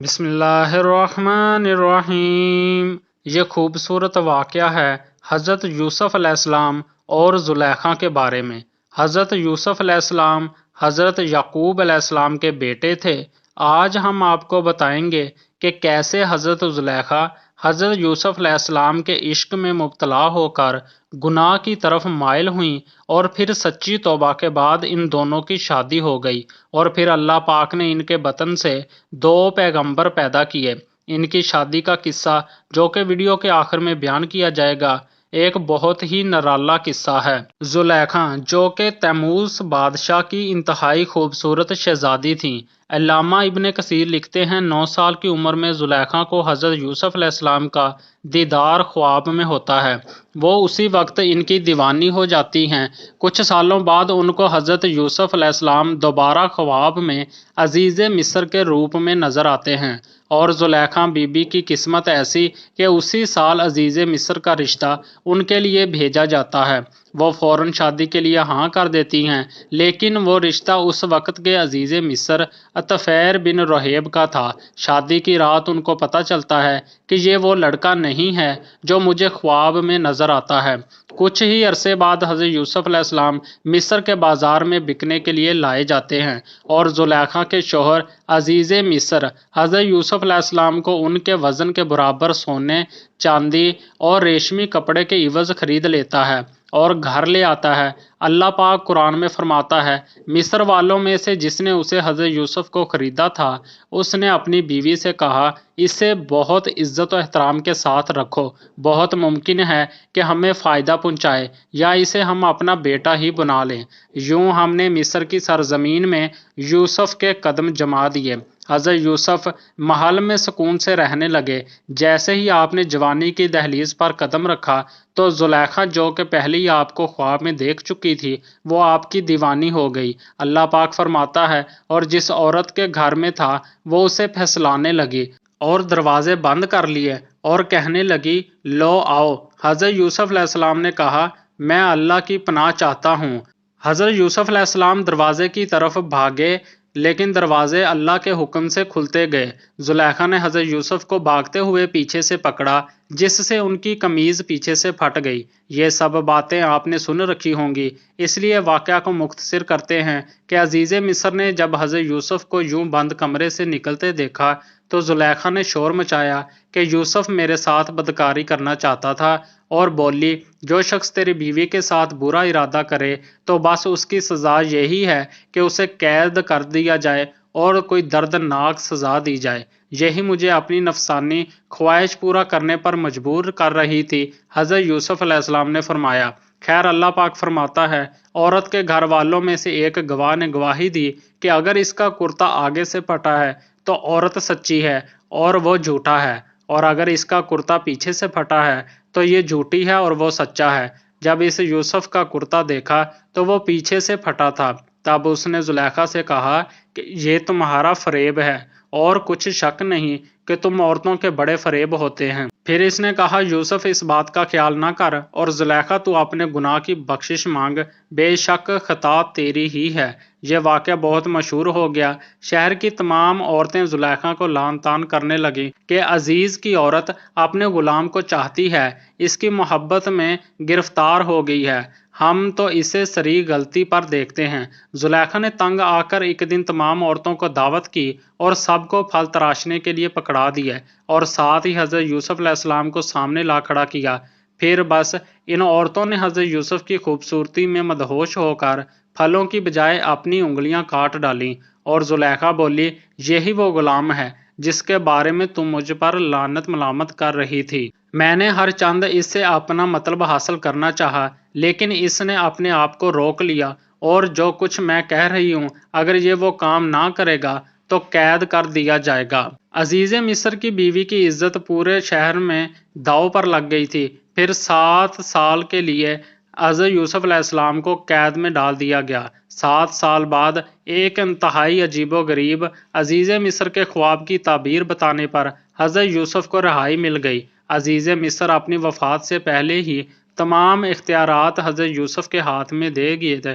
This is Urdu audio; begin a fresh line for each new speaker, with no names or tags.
بسم اللہ الرحمن الرحیم۔ یہ خوبصورت واقعہ ہے حضرت یوسف علیہ السلام اور زلیخا کے بارے میں۔ حضرت یوسف علیہ السلام حضرت یعقوب علیہ السلام کے بیٹے تھے۔ آج ہم آپ کو بتائیں گے کہ کیسے حضرت زلیخا حضرت یوسف علیہ السلام کے عشق میں مبتلا ہو کر گناہ کی طرف مائل ہوئیں، اور پھر سچی توبہ کے بعد ان دونوں کی شادی ہو گئی، اور پھر اللہ پاک نے ان کے بطن سے 2 پیغمبر پیدا کیے۔ ان کی شادی کا قصہ جو کہ ویڈیو کے آخر میں بیان کیا جائے گا، ایک بہت ہی نرالا قصہ ہے۔ زلیخا جو کہ تیموس بادشاہ کی انتہائی خوبصورت شہزادی تھیں۔ علامہ ابن کثیر لکھتے ہیں 9 سال کی عمر میں زلیخا کو حضرت یوسف علیہ السلام کا دیدار خواب میں ہوتا ہے۔ وہ اسی وقت ان کی دیوانی ہو جاتی ہیں۔ کچھ سالوں بعد ان کو حضرت یوسف علیہ السلام دوبارہ خواب میں عزیز مصر کے روپ میں نظر آتے ہیں، اور زلیخا بی بی کی قسمت ایسی کہ اسی سال عزیز مصر کا رشتہ ان کے لیے بھیجا جاتا ہے۔ وہ فوراً شادی کے لیے ہاں کر دیتی ہیں، لیکن وہ رشتہ اس وقت کے عزیز مصر عطفیر بن رہیب کا تھا۔ شادی کی رات ان کو پتہ چلتا ہے کہ یہ وہ لڑکا نہیں ہے جو مجھے خواب میں نظر آتا ہے۔ کچھ ہی عرصے بعد حضرت یوسف علیہ السلام مصر کے بازار میں بکنے کے لیے لائے جاتے ہیں، اور زلیخا کے شوہر عزیز مصر حضرت یوسف علیہ السلام کو ان کے وزن کے برابر سونے، چاندی اور ریشمی کپڑے کے عوض خرید لیتا ہے اور گھر لے آتا ہے۔ اللہ پاک قرآن میں فرماتا ہے، مصر والوں میں سے جس نے اسے حضرت یوسف کو خریدا تھا، اس نے اپنی بیوی سے کہا، اسے بہت عزت و احترام کے ساتھ رکھو، بہت ممکن ہے کہ ہمیں فائدہ پہنچائے، یا اسے ہم اپنا بیٹا ہی بنا لیں۔ یوں ہم نے مصر کی سرزمین میں یوسف کے قدم جما دیے۔ حضرت یوسف محل میں سکون سے رہنے لگے۔ جیسے ہی آپ نے جوانی کی دہلیز پر قدم رکھا تو زلیخا جو کہ پہلے ہی آپ کو خواب میں دیکھ چکی تھی، وہ آپ کی دیوانی ہو گئی۔ اللہ پاک فرماتا ہے، اور جس عورت کے گھر میں تھا وہ اسے پھسلانے لگی اور دروازے بند کر لیے، اور کہنے لگی، لو آؤ۔ حضرت یوسف علیہ السلام نے کہا، میں اللہ کی پناہ چاہتا ہوں۔ حضرت یوسف علیہ السلام دروازے کی طرف بھاگے، لیکن دروازے اللہ کے حکم سے کھلتے گئے۔ زلیخا نے حضرت یوسف کو بھاگتے ہوئے پیچھے سے پکڑا، جس سے ان کی قمیض پیچھے سے پھٹ گئی۔ یہ سب باتیں آپ نے سن رکھی ہوں گی، اس لیے واقعہ کو مختصر کرتے ہیں کہ عزیز مصر نے جب حضرت یوسف کو یوں بند کمرے سے نکلتے دیکھا تو زلیخا نے شور مچایا کہ یوسف میرے ساتھ بدکاری کرنا چاہتا تھا، اور بولی، جو شخص تیری بیوی کے ساتھ برا ارادہ کرے تو بس اس کی سزا یہی ہے کہ اسے قید کر دیا جائے اور کوئی دردناک سزا دی جائے۔ یہی مجھے اپنی نفسانی خواہش پورا کرنے پر مجبور کر رہی تھی۔ حضرت یوسف علیہ السلام نے فرمایا، خیر اللہ پاک فرماتا ہے، عورت کے گھر والوں میں سے ایک گواہ نے گواہی دی کہ اگر اس کا کرتا آگے سے پھٹا ہے تو عورت سچی ہے اور وہ جھوٹا ہے، اور اگر اس کا کرتا پیچھے سے پھٹا ہے تو یہ جھوٹی ہے اور وہ سچا ہے۔ جب اس یوسف کا کرتا دیکھا تو وہ پیچھے سے پھٹا تھا۔ تب اس نے زلیخا سے کہا کہ یہ تمہارا فریب ہے، اور کچھ شک نہیں کہ تم عورتوں کے بڑے فریب ہوتے ہیں۔ پھر اس نے کہا، یوسف اس بات کا خیال نہ کر، اور زلیخا تو اپنے گناہ کی بخشش مانگ، بے شک خطا تیری ہی ہے۔ یہ واقعہ بہت مشہور ہو گیا۔ شہر کی تمام عورتیں زلیخا کو لعن طعن کرنے لگیں کہ عزیز کی عورت اپنے غلام کو چاہتی ہے، اس کی محبت میں گرفتار ہو گئی ہے، ہم تو اسے صریح غلطی پر دیکھتے ہیں۔ زلیخا نے تنگ آ کر ایک دن تمام عورتوں کو دعوت کی اور سب کو پھل تراشنے کے لیے پکڑا دیا، اور ساتھ ہی حضرت یوسف علیہ السلام کو سامنے لا کھڑا کیا۔ پھر بس ان عورتوں نے حضرت یوسف کی خوبصورتی میں مدہوش ہو کر پھلوں کی بجائے اپنی انگلیاں کاٹ ڈالیں، اور زلیخا بولی، یہی وہ غلام ہے جس کے بارے میں تم مجھ پر لعنت ملامت کر رہی تھی۔ میں نے ہر چند اس سے اپنا مطلب حاصل کرنا چاہا، لیکن اس نے اپنے آپ کو روک لیا، اور جو کچھ میں کہہ رہی ہوں، اگر یہ وہ کام نہ کرے گا تو قید کر دیا جائے گا۔ عزیز مصر کی بیوی کی عزت پورے شہر میں داؤ پر لگ گئی تھی۔ پھر 7 سال کے لیے حضرت یوسف علیہ السلام کو قید میں ڈال دیا گیا۔ 7 سال بعد ایک انتہائی عجیب و غریب عزیز مصر کے خواب کی تعبیر بتانے پر حضرت یوسف کو رہائی مل گئی۔ عزیز مصر اپنی وفات سے پہلے ہی تمام اختیارات حضرت یوسف کے ہاتھ میں دے گئے تھے۔